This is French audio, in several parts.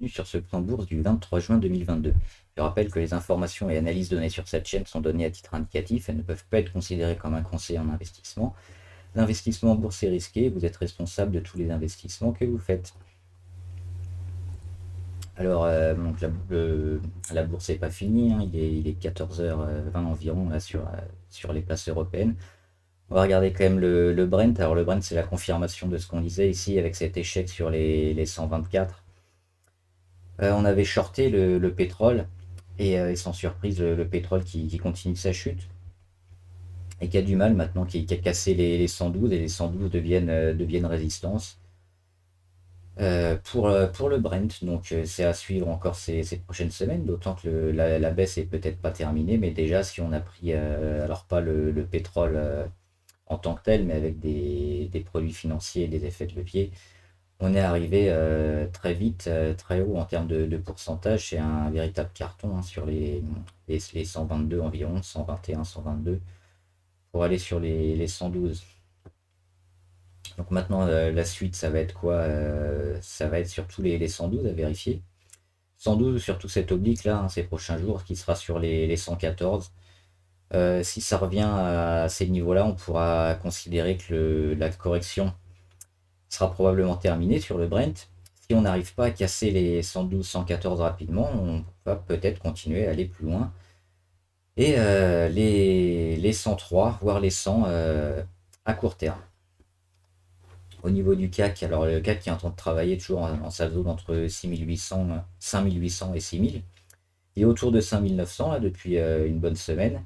bienvenue sur ce plan bourse du 23 juin 2022. Je rappelle que les informations et analyses données sur cette chaîne sont données à titre indicatif et ne peuvent pas être considérées comme un conseil en investissement. L'investissement en bourse est risqué, vous êtes responsable de tous les investissements que vous faites. Alors, donc la bourse n'est pas finie, hein, il est 14h20 environ là, sur les places européennes. On va regarder quand même le Brent. Alors le Brent, c'est la confirmation de ce qu'on disait ici avec cet échec sur les 124. On avait shorté le pétrole et sans surprise le pétrole qui continue sa chute et qui a du mal maintenant, qui a cassé les 112 et les 112 deviennent résistance pour le Brent. Donc c'est à suivre encore ces prochaines semaines, d'autant que la baisse est peut-être pas terminée, mais déjà si on a pris, alors pas le pétrole en tant que tel, mais avec des produits financiers et des effets de levier, on est arrivé très vite, très haut en termes de pourcentage. C'est un véritable carton hein, sur les 122 environ, 121, 122, pour aller sur les 112. Donc maintenant, la suite, ça va être quoi? Ça va être surtout les 112 à vérifier. 112, surtout cet oblique là, hein, ces prochains jours, qui sera sur les 114. Si ça revient à ces niveaux-là, on pourra considérer que la correction sera probablement terminée sur le Brent. Si on n'arrive pas à casser les 112, 114 rapidement, on va peut-être continuer à aller plus loin. Et les 103, voire les 100 à court terme. Au niveau du CAC, alors le CAC qui est en train de travailler toujours en sa zone entre 6800, 5800 et 6000. Il est autour de 5900 là, depuis une bonne semaine.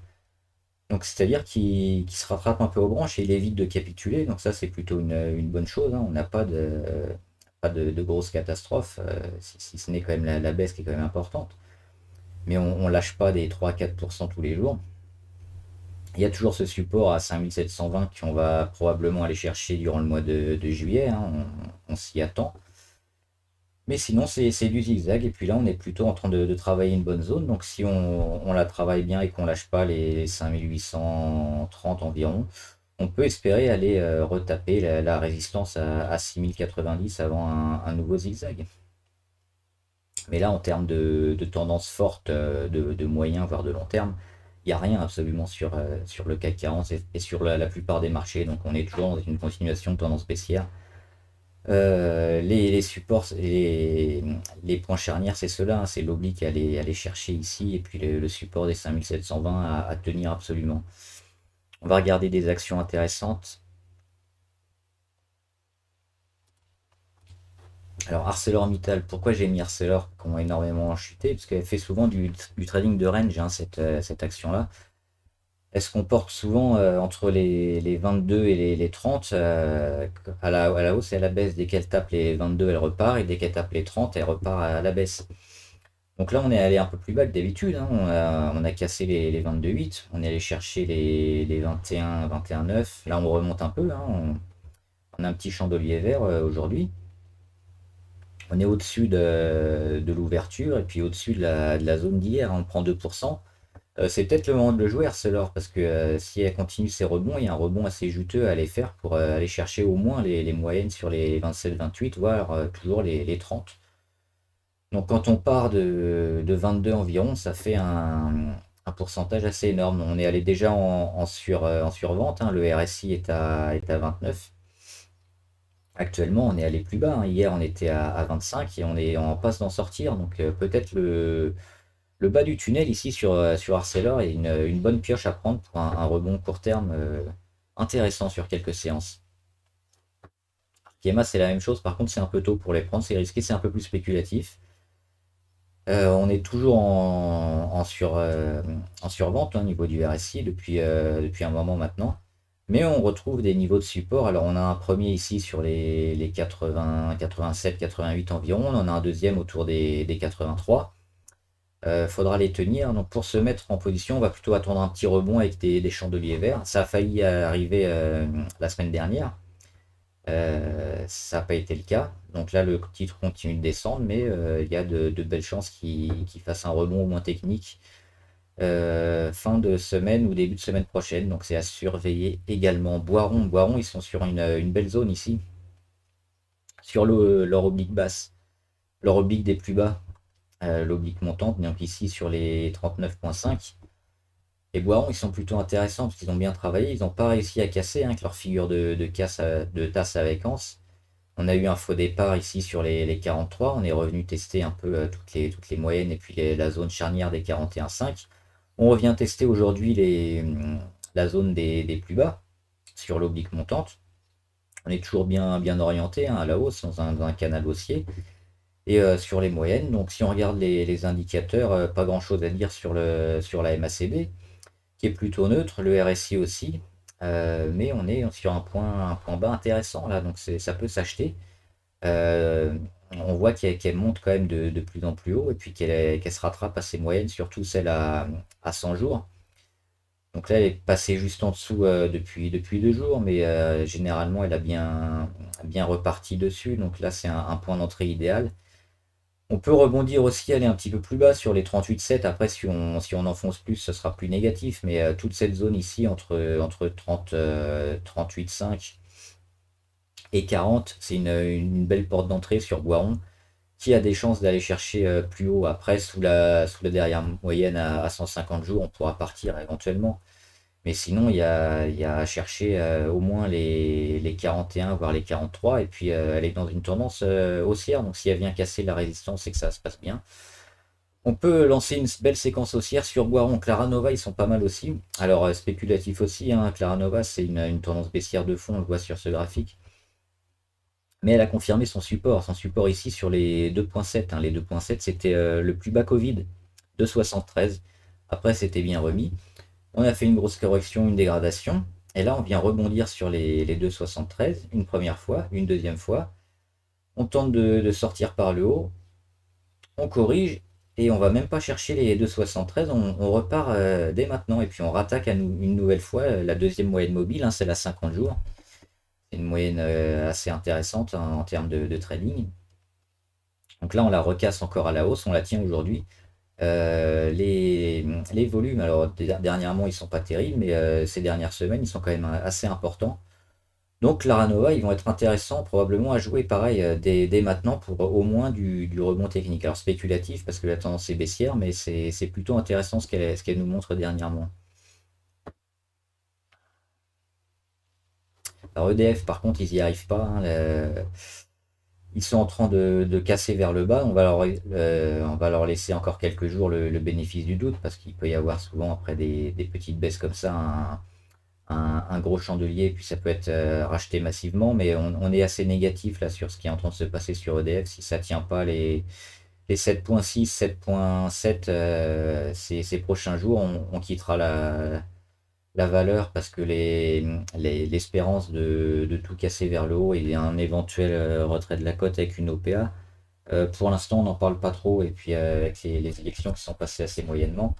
Donc c'est-à-dire qu'il se rattrape un peu aux branches et il évite de capituler. Donc ça c'est plutôt une bonne chose, hein. On n'a pas de grosses catastrophes, si ce n'est quand même la baisse qui est quand même importante. Mais on ne lâche pas des 3 à 4% tous les jours. Il y a toujours ce support à 5720 qu'on va probablement aller chercher durant le mois de juillet, hein. On s'y attend. Mais sinon, c'est du zigzag. Et puis là, on est plutôt en train de travailler une bonne zone. Donc si on la travaille bien et qu'on lâche pas les 5830 environ, on peut espérer aller retaper la résistance à 6090 avant un nouveau zigzag. Mais là, en termes de tendance forte, de moyen, voire de long terme, il n'y a rien absolument sur le CAC 40 et sur la plupart des marchés. Donc on est toujours dans une continuation de tendance baissière. Les supports, les points charnières, c'est cela, hein, c'est l'oblique à aller chercher ici, et puis le support des 5720 à tenir absolument. On va regarder des actions intéressantes. Alors ArcelorMittal, pourquoi j'ai mis Arcelor qui ont énormément chuté? Parce qu'elle fait souvent du trading de range, hein, cette action-là. Elle se comporte souvent entre les 22 et les 30 à la hausse et à la baisse. Dès qu'elle tape les 22, elle repart, et dès qu'elle tape les 30, elle repart à la baisse. Donc là, on est allé un peu plus bas que d'habitude, hein. On a cassé les 22,8. On est allé chercher les 21, 21,9. Là, on remonte un peu, hein. On a un petit chandelier vert aujourd'hui. On est au-dessus de l'ouverture et puis au-dessus de la zone d'hier, hein. On prend 2%. C'est peut-être le moment de le jouer, Arcelor, parce que si elle continue ses rebonds, il y a un rebond assez juteux à aller faire pour aller chercher au moins les moyennes sur les 27-28, voire toujours les 30. Donc quand on part de 22 environ, ça fait un pourcentage assez énorme. On est allé déjà en survente, hein. Le RSI est à 29. Actuellement, on est allé plus bas, hein. Hier, on était à 25 et on est en passe d'en sortir. Donc peut-être le bas du tunnel ici sur Arcelor est une bonne pioche à prendre pour un rebond court terme intéressant sur quelques séances. Arkema, c'est la même chose. Par contre, c'est un peu tôt pour les prendre. C'est risqué, c'est un peu plus spéculatif. On est toujours en survente hein, au niveau du RSI depuis un moment maintenant. Mais on retrouve des niveaux de support. Alors on a un premier ici sur les 80, 87, 88 environ. On en a un deuxième autour des 83. Faudra les tenir. Donc pour se mettre en position, on va plutôt attendre un petit rebond avec des chandeliers verts. Ça a failli arriver la semaine dernière. Ça n'a pas été le cas. Donc là, le titre continue de descendre, mais il y a de belles chances qu'il fasse un rebond au moins technique fin de semaine ou début de semaine prochaine. Donc c'est à surveiller également. Boiron, ils sont sur une belle zone ici, sur leur oblique basse. leur oblique des plus bas, l'oblique montante, donc ici sur les 39,5. Et Boiron, ils sont plutôt intéressants parce qu'ils ont bien travaillé. Ils n'ont pas réussi à casser avec leur figure de tasse avec anse. On a eu un faux départ ici sur les 43. On est revenu tester un peu toutes les moyennes et puis la zone charnière des 41,5. On revient tester aujourd'hui la zone des plus bas sur l'oblique montante. On est toujours bien orienté, hein, à la hausse dans un canal haussier. Et sur les moyennes, donc si on regarde les indicateurs, pas grand chose à dire sur la MACD qui est plutôt neutre, le RSI aussi, mais on est sur un point bas intéressant là, donc ça peut s'acheter. Euh, on voit qu'elle monte quand même de plus en plus haut et puis qu'elle se rattrape à ses moyennes, surtout celle à 100 jours. Donc là, elle est passée juste en dessous depuis 2 jours, mais généralement, elle a bien reparti dessus. Donc là, c'est un point d'entrée idéal. On peut rebondir aussi, aller un petit peu plus bas sur les 38,7. Après, si on enfonce plus, ce sera plus négatif. Mais toute cette zone ici, entre 30, 38,5 et 40, c'est une belle porte d'entrée sur Boiron qui a des chances d'aller chercher plus haut. Après, sous la dernière moyenne à 150 jours, on pourra partir éventuellement. Mais sinon, il y a à chercher au moins les 41, voire les 43. Et puis, elle est dans une tendance haussière. Donc, si elle vient casser la résistance et que ça se passe bien, on peut lancer une belle séquence haussière sur Boiron. Claranova, ils sont pas mal aussi. Alors, spéculatif aussi, hein. Claranova, c'est une tendance baissière de fond, on le voit sur ce graphique. Mais elle a confirmé son support. Son support ici sur les 2,7, hein. Les 2,7, c'était le plus bas Covid de 73. Après, c'était bien remis. On a fait une grosse correction, une dégradation. Et là, on vient rebondir sur les 2,73 une première fois, une deuxième fois. On tente de sortir par le haut. On corrige et on va même pas chercher les 2,73. On repart dès maintenant. Et puis on rattaque une nouvelle fois la deuxième moyenne mobile, hein, c'est la 50 jours. C'est une moyenne assez intéressante, hein, en termes de trading. Donc là, on la recasse encore à la hausse. On la tient aujourd'hui. Les volumes, alors dernièrement, ils sont pas terribles, mais ces dernières semaines, ils sont quand même assez importants. Donc Laranova, ils vont être intéressants probablement à jouer pareil dès maintenant pour au moins du rebond technique. Alors spéculatif parce que la tendance est baissière, mais c'est plutôt intéressant ce qu'elle nous montre dernièrement. Alors EDF, par contre, ils n'y arrivent pas, hein. Ils sont en train de casser vers le bas. On va leur laisser encore quelques jours le bénéfice du doute parce qu'il peut y avoir souvent après des petites baisses comme ça un gros chandelier, puis ça peut être racheté massivement, mais on est assez négatif là sur ce qui est en train de se passer sur EDF. Si ça tient pas les 7,6, 7,7 ces prochains jours, on quittera la valeur parce que l'espérance de tout casser vers le haut et un éventuel retrait de la cote avec une OPA, pour l'instant on n'en parle pas trop, et puis avec les élections qui sont passées assez moyennement,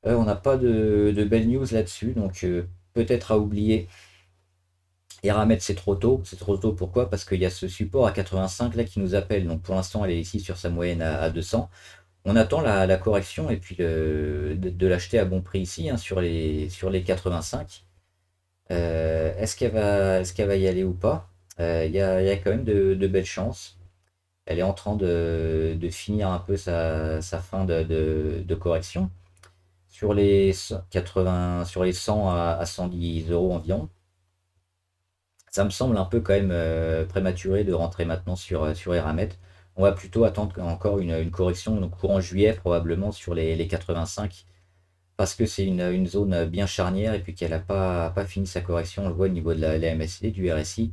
on n'a pas de belles news là-dessus, donc peut-être à oublier. Eramet, c'est trop tôt. C'est trop tôt, pourquoi? Parce qu'il y a ce support à 85 là qui nous appelle. Donc pour l'instant, elle est ici sur sa moyenne à 200. On attend la correction et puis de l'acheter à bon prix ici, hein, sur les 85. Est-ce qu'elle va y aller ou pas? Il y a quand même de belles chances. Elle est en train de finir un peu sa fin de correction sur les 80, sur les 100 à 110 euros environ. Ça me semble un peu quand même prématuré de rentrer maintenant sur Eramet. On va plutôt attendre encore une correction, donc courant juillet probablement sur les 85, parce que c'est une zone bien charnière et puis qu'elle n'a pas fini sa correction. On le voit au niveau de la MACD, du RSI.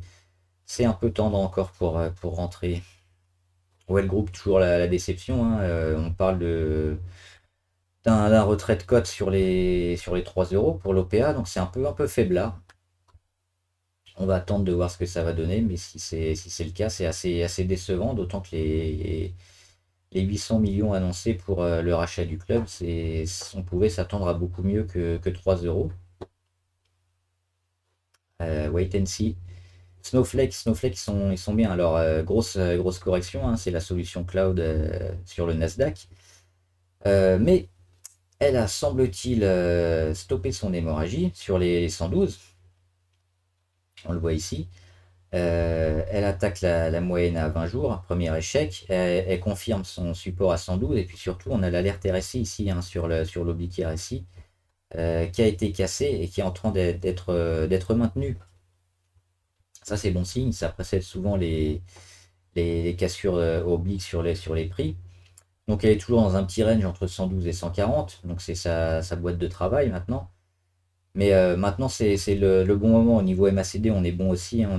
C'est un peu tendre encore pour rentrer. Ouais, le groupe, toujours la déception, hein. On parle d'un retrait de cote sur les 3 euros pour l'OPA, donc c'est un peu faiblard. On va attendre de voir ce que ça va donner, mais si c'est le cas, c'est assez décevant, d'autant que les 800 millions annoncés pour le rachat du club, on pouvait s'attendre à beaucoup mieux que 3 euros. Wait and see. Snowflake, ils sont bien. Alors, grosse correction, hein, c'est la solution cloud sur le Nasdaq. Mais elle a, semble-t-il, stoppé son hémorragie sur les 112. On le voit ici. Elle attaque la moyenne à 20 jours, un premier échec. Elle confirme son support à 112. Et puis surtout, on a l'alerte RSI ici, hein, sur l'oblique RSI, qui a été cassé et qui est en train d'être maintenu. Ça, c'est bon signe. Ça précède souvent les cassures obliques sur les prix. Donc elle est toujours dans un petit range entre 112 et 140. Donc c'est sa boîte de travail maintenant. Mais maintenant, c'est le bon moment. Au niveau MACD, on est bon aussi, hein.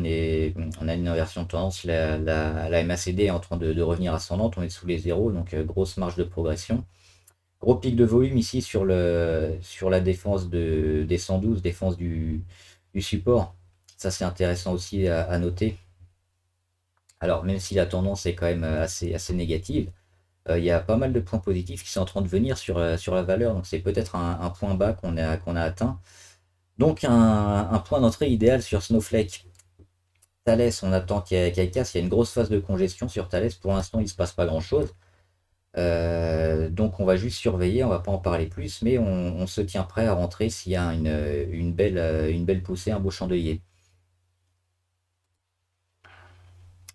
On a une inversion de tendance. La MACD est en train de revenir ascendante. On est sous les zéros, donc grosse marge de progression. Gros pic de volume ici sur la défense des 112, défense du support. Ça, c'est intéressant aussi à noter. Alors, même si la tendance est quand même assez négative, il y a pas mal de points positifs qui sont en train de venir sur la valeur. Donc, c'est peut-être un point bas qu'on a atteint. Donc un point d'entrée idéal sur Snowflake. Thales, on attend qu'elle casse. Il y a une grosse phase de congestion sur Thales. Pour l'instant, il ne se passe pas grand-chose. Donc on va juste surveiller, on va pas en parler plus, mais on se tient prêt à rentrer s'il y a une belle poussée, un beau chandelier.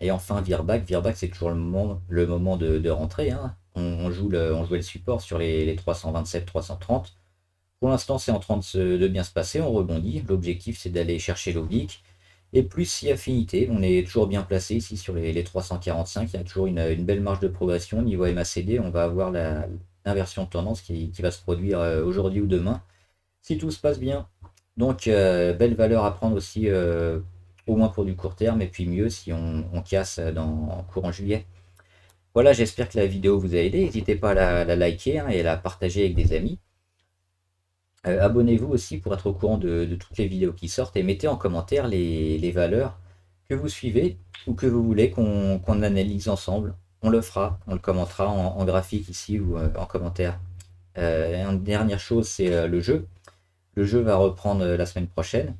Et enfin Virbac, Virbac c'est toujours le moment de rentrer, hein. On jouait le support sur les 327, 330. Pour l'instant, c'est en train de bien se passer, on rebondit. L'objectif, c'est d'aller chercher l'oblique. Et plus si affinité, on est toujours bien placé ici sur les 345. Il y a toujours une belle marge de progression. Niveau MACD, on va avoir l'inversion de tendance qui va se produire aujourd'hui ou demain, si tout se passe bien. Donc, belle valeur à prendre aussi, au moins pour du court terme, et puis mieux si on casse en courant juillet. Voilà, j'espère que la vidéo vous a aidé. N'hésitez pas à la liker, hein, et à la partager avec des amis. Abonnez-vous aussi pour être au courant de toutes les vidéos qui sortent et mettez en commentaire les valeurs que vous suivez ou que vous voulez qu'on analyse ensemble. On le fera, on le commentera en graphique ici ou en commentaire. Une dernière chose, c'est le jeu. Le jeu va reprendre la semaine prochaine.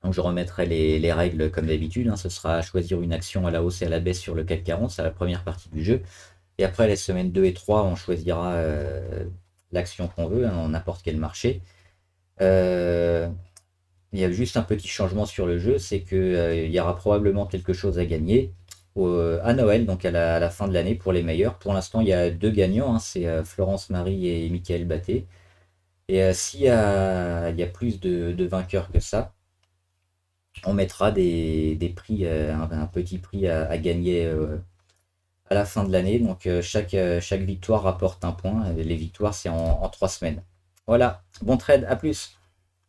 Donc je remettrai les règles comme d'habitude, hein. Ce sera choisir une action à la hausse et à la baisse sur le CAC 40, c'est la première partie du jeu. Et après les semaines 2 et 3, on choisira l'action qu'on veut, hein, dans n'importe quel marché. Euh, il y a juste un petit changement sur le jeu, c'est que, il y aura probablement quelque chose à gagner à Noël, donc à la fin de l'année pour les meilleurs. Pour l'instant, il y a deux gagnants, hein, c'est Florence Marie et Michael Batté. Et s'il y a plus de vainqueurs que ça, on mettra des prix, un petit prix à gagner à la fin de l'année. Donc chaque victoire rapporte un point. Les victoires, c'est en 3 semaines. Voilà, bon trade, à plus.